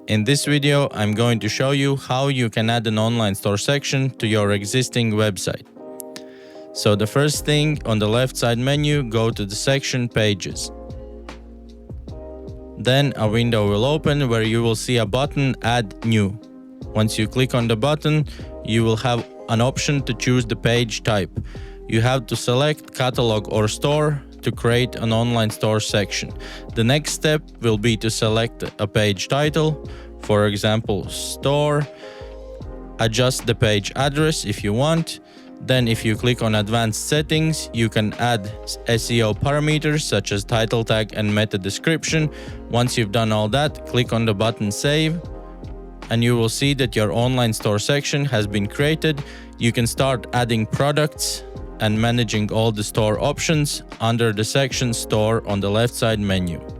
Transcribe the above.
In this video, I'm going to show you how you can add an online store section to your existing website. So the first thing, on the left side menu, go to the section Pages. Then a window will open where you will see a button Add New. Once you click on the button, you will have an option to choose the page type. You have to select Catalog or Store to create an online store section. The next step will be to select a page title, for example, Store, adjust the page address if you want. Then if you click on Advanced Settings, you can add SEO parameters such as title tag and meta description. Once you've done all that, click on the button Save, and you will see that your online store section has been created. You can start adding products and managing all the store options under the section Store on the left side menu.